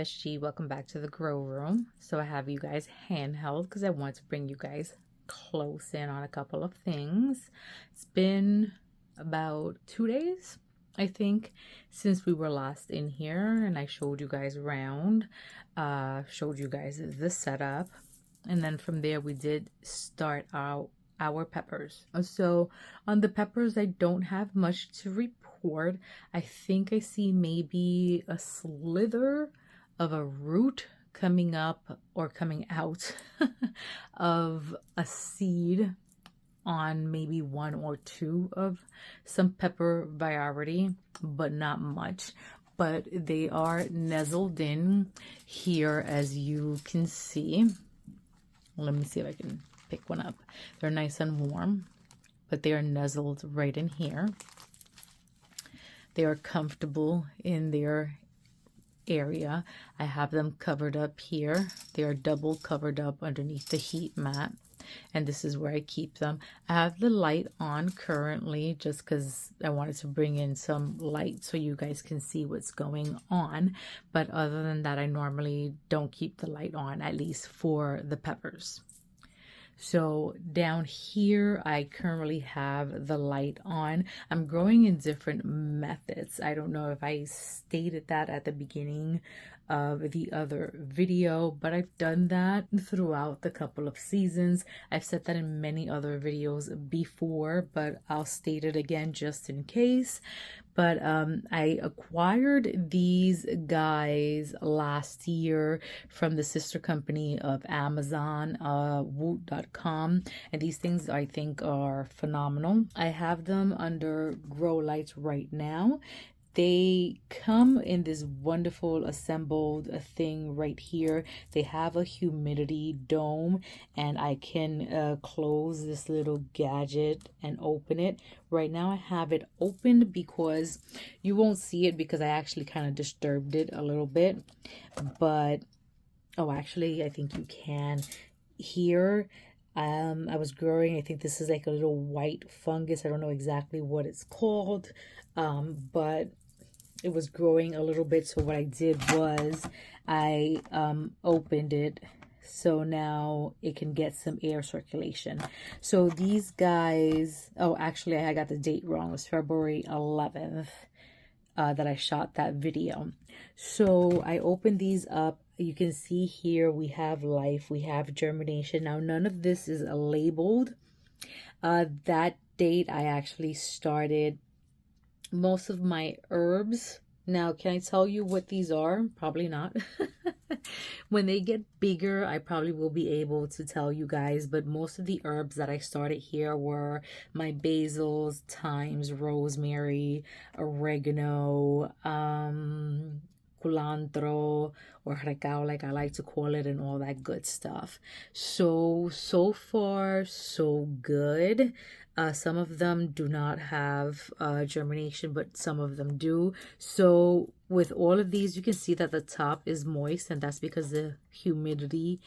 SG. Welcome back to the grow room. So I have you guys handheld because I want to bring you guys close in on a couple of things. It's been about 2 days, I think, since we were last in here and I showed you guys around, showed you guys the setup, and then from there we did start our peppers. So on the peppers, I don't have much to report. I think I see maybe a slither of a root coming up or coming out of a seed on maybe one or two of some pepper variety, but not much. But they are nestled in here, as you can see. Let me see if I can pick one up. They're nice and warm, but they are nestled right in here. They are comfortable in their area. I have them covered up here. They are double covered up underneath the heat mat, and this is where I keep them. I have the light on currently just because I wanted to bring in some light so you guys can see what's going on, but other than that, I normally don't keep the light on, at least for the peppers. So down here, I currently have the light on. I'm growing in different methods. I don't know if I stated that at the beginning of the other video, but I've done that throughout the couple of seasons. I've said that in many other videos before, but I'll state it again just in case. But I acquired these guys last year from the sister company of Amazon, woot.com, and these things I think are phenomenal. I have them under grow lights right now. They come in this wonderful assembled thing right here. They have a humidity dome, and I can close this little gadget and open it. Right now I have it opened because you won't see it because I actually kind of disturbed it a little bit. But, oh, actually, I think you can. Here, I was growing, I think this is like a little white fungus. I don't know exactly what it's called, but it was growing a little bit. So what I did was I opened it so now it can get some air circulation. So these guys, oh, actually I got the date wrong. It was February 11th that I shot that video. So I opened these up. You can see here we have life, we have germination. Now none of this is labeled. That date I actually started most of my herbs. Now, can I tell you what these are? Probably not. When they get bigger, I probably will be able to tell you guys, but most of the herbs that I started here were my basils, thymes, rosemary, oregano, culantro, or recao, like I like to call it, and all that good stuff. So far, so good. Some of them do not have germination, but some of them do. So with all of these, you can see that the top is moist, and that's because the humidity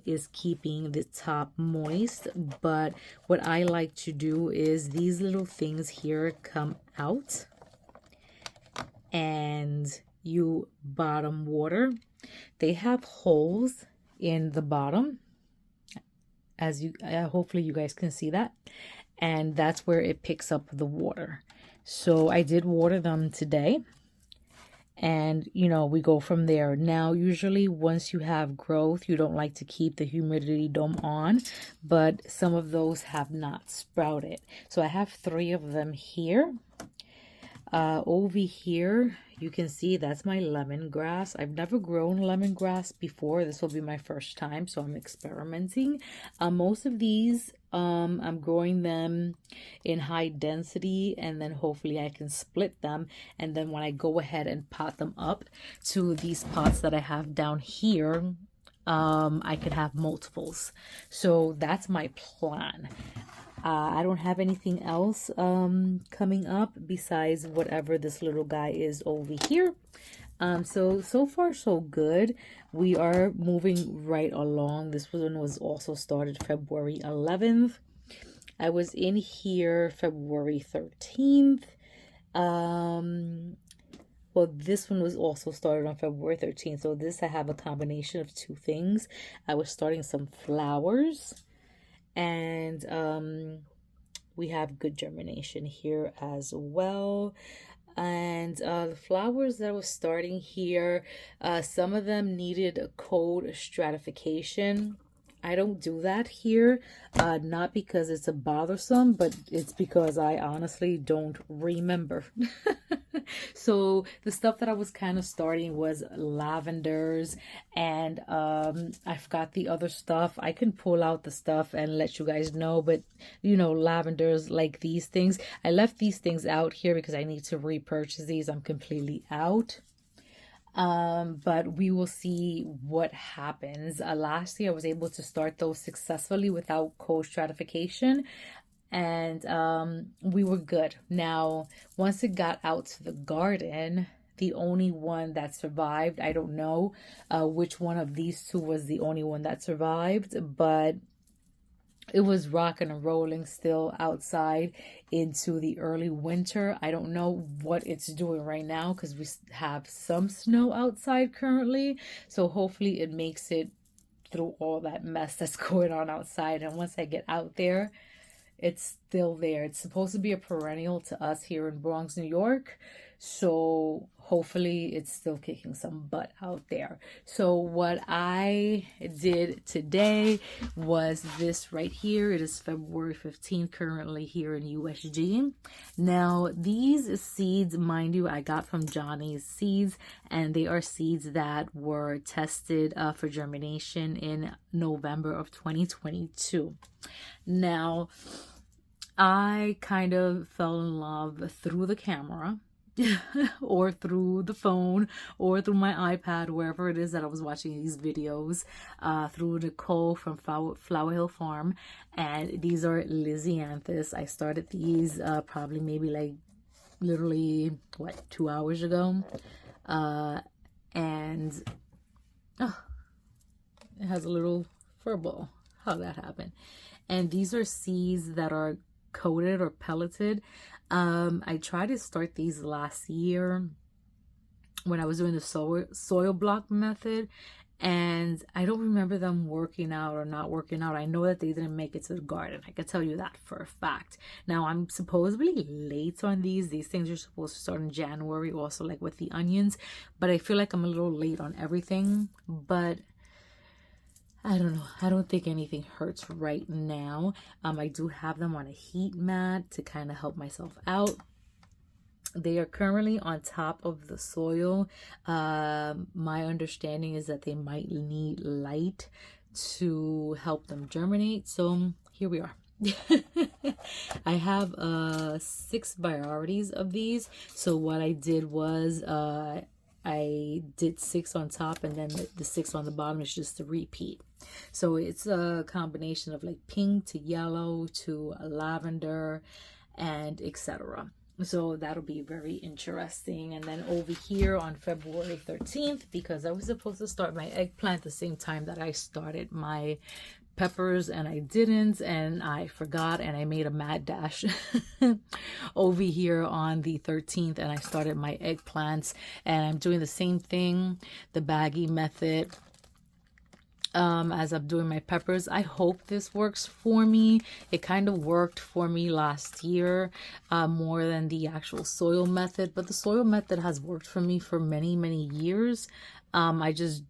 is keeping the top moist. But what I like to do is these little things here come out, and you bottom water. They have holes in the bottom, as you hopefully you guys can see that, and that's where it picks up the water. So I did water them today, and you know, we go from there. Now usually once you have growth, you don't like to keep the humidity dome on, but some of those have not sprouted. So I have 3 of them here. Over here you can see that's my lemongrass. I've never grown lemongrass before. This will be my first time, so I'm experimenting. Most of these I'm growing them in high density, and then hopefully I can split them, and then when I go ahead and pot them up to these pots that I have down here, I can have multiples. So that's my plan. I don't have anything else coming up besides whatever this little guy is over here. So far so good. We are moving right along. This one was also started February 11th. I was in here February 13th. Well, this one was also started on February 13th. So this, I have a combination of two things. I was starting some flowers, and we have good germination here as well. And the flowers that I was starting here, some of them needed a cold stratification. I don't do that here, not because it's a bothersome, but it's because I honestly don't remember. So the stuff that I was kind of starting was lavenders, and I forgot the other stuff. I can pull out the stuff and let you guys know, but you know, lavenders like these things. I left these things out here because I need to repurchase these. I'm completely out. But we will see what happens. Last year I was able to start those successfully without cold stratification, and we were good. Now, once it got out to the garden, the only one that survived, I don't know which one of these two was the only one that survived, but it was rocking and rolling still outside into the early winter. I don't know what it's doing right now because we have some snow outside currently. So hopefully it makes it through all that mess that's going on outside. And once I get out there, it's still there. It's supposed to be a perennial to us here in Bronx, New York. So hopefully it's still kicking some butt out there. So what I did today was this right here. It is February 15th, currently here in USG. Now, these seeds, mind you, I got from Johnny's Seeds, and they are seeds that were tested for germination in November of 2022. Now, I kind of fell in love through the camera or through the phone or through my iPad, wherever it is that I was watching these videos, through Nicole from Flower Hill Farm. And these are Lysianthus. I started these probably maybe like literally, 2 hours ago. And it has a little fur ball. How'd that happen? And these are seeds that are coated or pelleted. I tried to start these last year when I was doing the soil block method, and I don't remember them working out or not working out. I know that they didn't make it to the garden. I can tell you that for a fact. Now, I'm supposedly late on these. These things are supposed to start in January, also like with the onions, but I feel like I'm a little late on everything. But I don't know. I don't think anything hurts right now. I do have them on a heat mat to kind of help myself out. They are currently on top of the soil. My understanding is that they might need light to help them germinate. So here we are. I have 6 varieties of these. So what I did was I did 6 on top, and then the 6 on the bottom is just a repeat. So it's a combination of like pink to yellow to lavender and etc. So that'll be very interesting. And then over here on February 13th, because I was supposed to start my eggplant the same time that I started my peppers, and I didn't, and I forgot, and I made a mad dash over here on the 13th, and I started my eggplants, and I'm doing the same thing, the baggie method, as I'm doing my peppers. I hope this works for me. It kind of worked for me last year more than the actual soil method, but the soil method has worked for me for many years. I just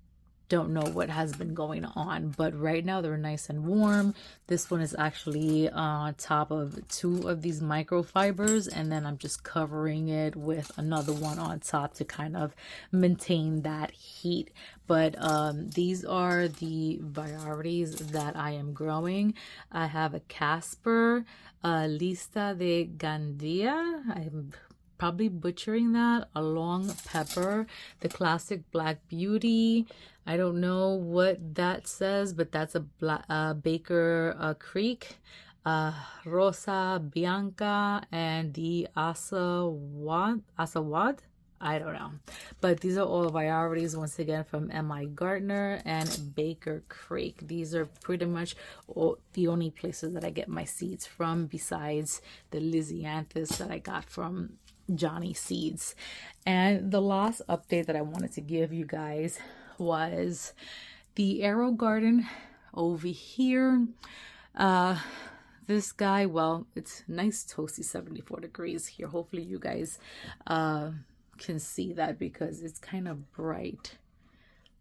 don't know what has been going on, but right now they're nice and warm. This one is actually on top of 2 of these microfibers, and then I'm just covering it with another one on top to kind of maintain that heat. But these are the varieties that I am growing. I have a Casper, Lista de Gandia. I'm probably butchering that. A long pepper, the classic Black Beauty. I don't know what that says, but that's a Baker Creek, Rosa Bianca, and the Asawad. I don't know, but these are all varieties once again from M.I. Gardner and Baker Creek. These are pretty much the only places that I get my seeds from, besides the Lysianthus that I got from Johnny seeds. And the last update that I wanted to give you guys was the arrow garden over here. This guy, well, it's nice toasty 74 degrees here. Hopefully you guys can see that because it's kind of bright.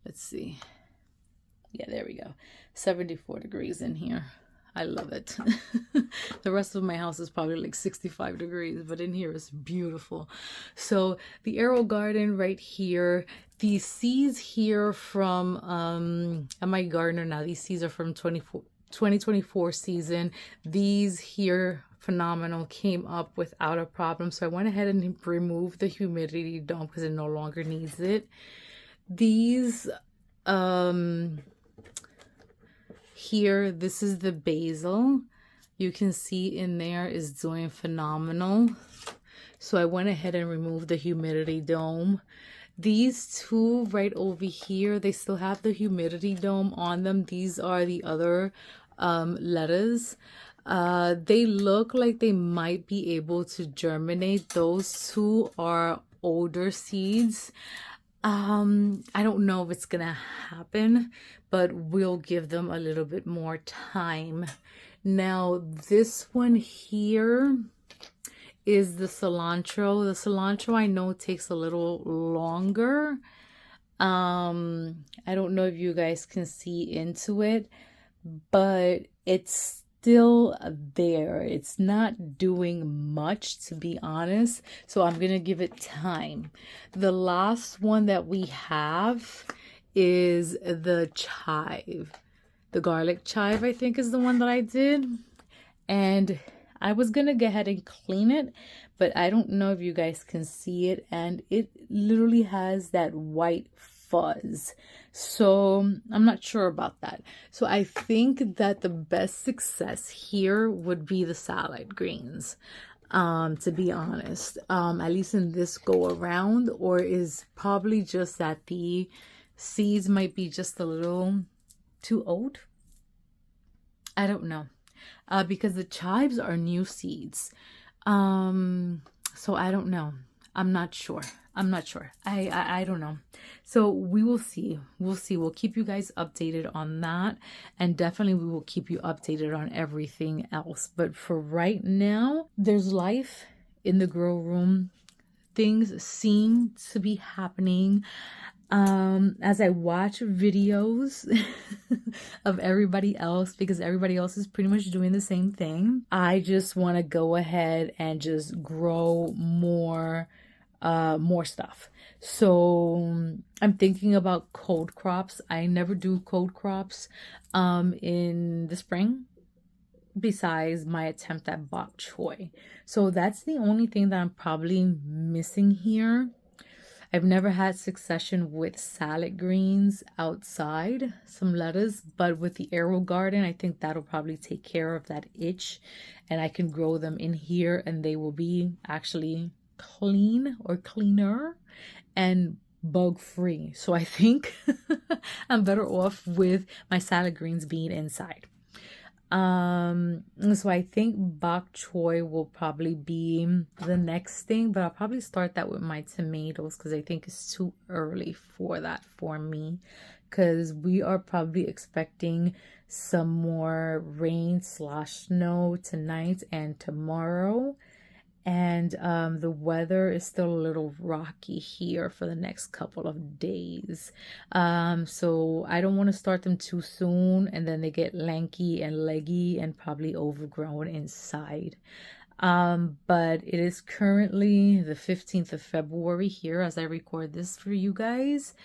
Let's see. Yeah, there we go. 74 degrees in here. I love it. The rest of my house is probably like 65 degrees, but in here it's beautiful. So the arrow garden right here, these seeds here from at my gardener now, these seeds are from 2024 season. These here, phenomenal, came up without a problem. So I went ahead and removed the humidity dome because it no longer needs it. These here, this is the basil. You can see in there is doing phenomenal. So I went ahead and removed the humidity dome. These two right over here, they still have the humidity dome on them. These are the other lettuce. They look like they might be able to germinate. Those two are older seeds. I don't know if it's gonna happen, but we'll give them a little bit more time. Now this one here is the cilantro. The cilantro I know takes a little longer. I don't know if you guys can see into it, but it's still there. It's not doing much, to be honest, so I'm gonna give it time. The last one that we have is the chive. The garlic chive, I think, is the one that I did, and I was gonna go ahead and clean it, but I don't know if you guys can see it, and it literally has that white fuzz. So I'm not sure about that. So I think that the best success here would be the salad greens, to be honest, at least in this go around, or is probably just that the seeds might be just a little too old. I don't know, because the chives are new seeds. So I don't know. I'm not sure. I don't know. So we will see. We'll keep you guys updated on that. And definitely we will keep you updated on everything else. But for right now, there's life in the grow room. Things seem to be happening. As I watch videos of everybody else, because everybody else is pretty much doing the same thing, I just want to go ahead and just grow more stuff. So I'm thinking about cold crops. I never do cold crops in the spring, besides my attempt at bok choy. So that's the only thing that I'm probably missing here. I've never had succession with salad greens outside, some lettuce, but with the arrow garden, I think that'll probably take care of that itch, and I can grow them in here and they will be actually clean or cleaner and bug free. So I think I'm better off with my salad greens being inside. So I think bok choy will probably be the next thing, but I'll probably start that with my tomatoes because I think it's too early for that for me, because we are probably expecting some more rain / snow tonight and tomorrow. And the weather is still a little rocky here for the next couple of days. So I don't want to start them too soon and then they get lanky and leggy and probably overgrown inside. But it is currently the 15th of February here as I record this for you guys.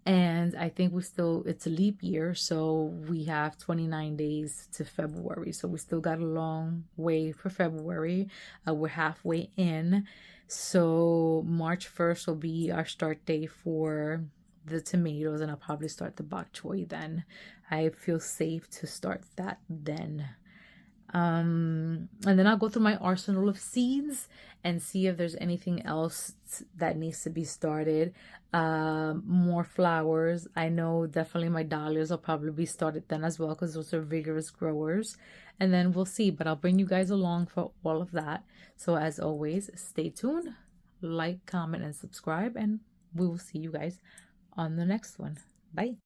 And I think it's a leap year, so we have 29 days to February. So we still got a long way for February. We're halfway in. So March 1st will be our start day for the tomatoes, and I'll probably start the bok choy then. I feel safe to start that then. And then I'll go through my arsenal of seeds and see if there's anything else that needs to be started. More flowers. I know definitely my dahlias will probably be started then as well, because those are vigorous growers. And then we'll see, but I'll bring you guys along for all of that. So as always, stay tuned. like, comment, and subscribe, and we will see you guys on the next one. Bye.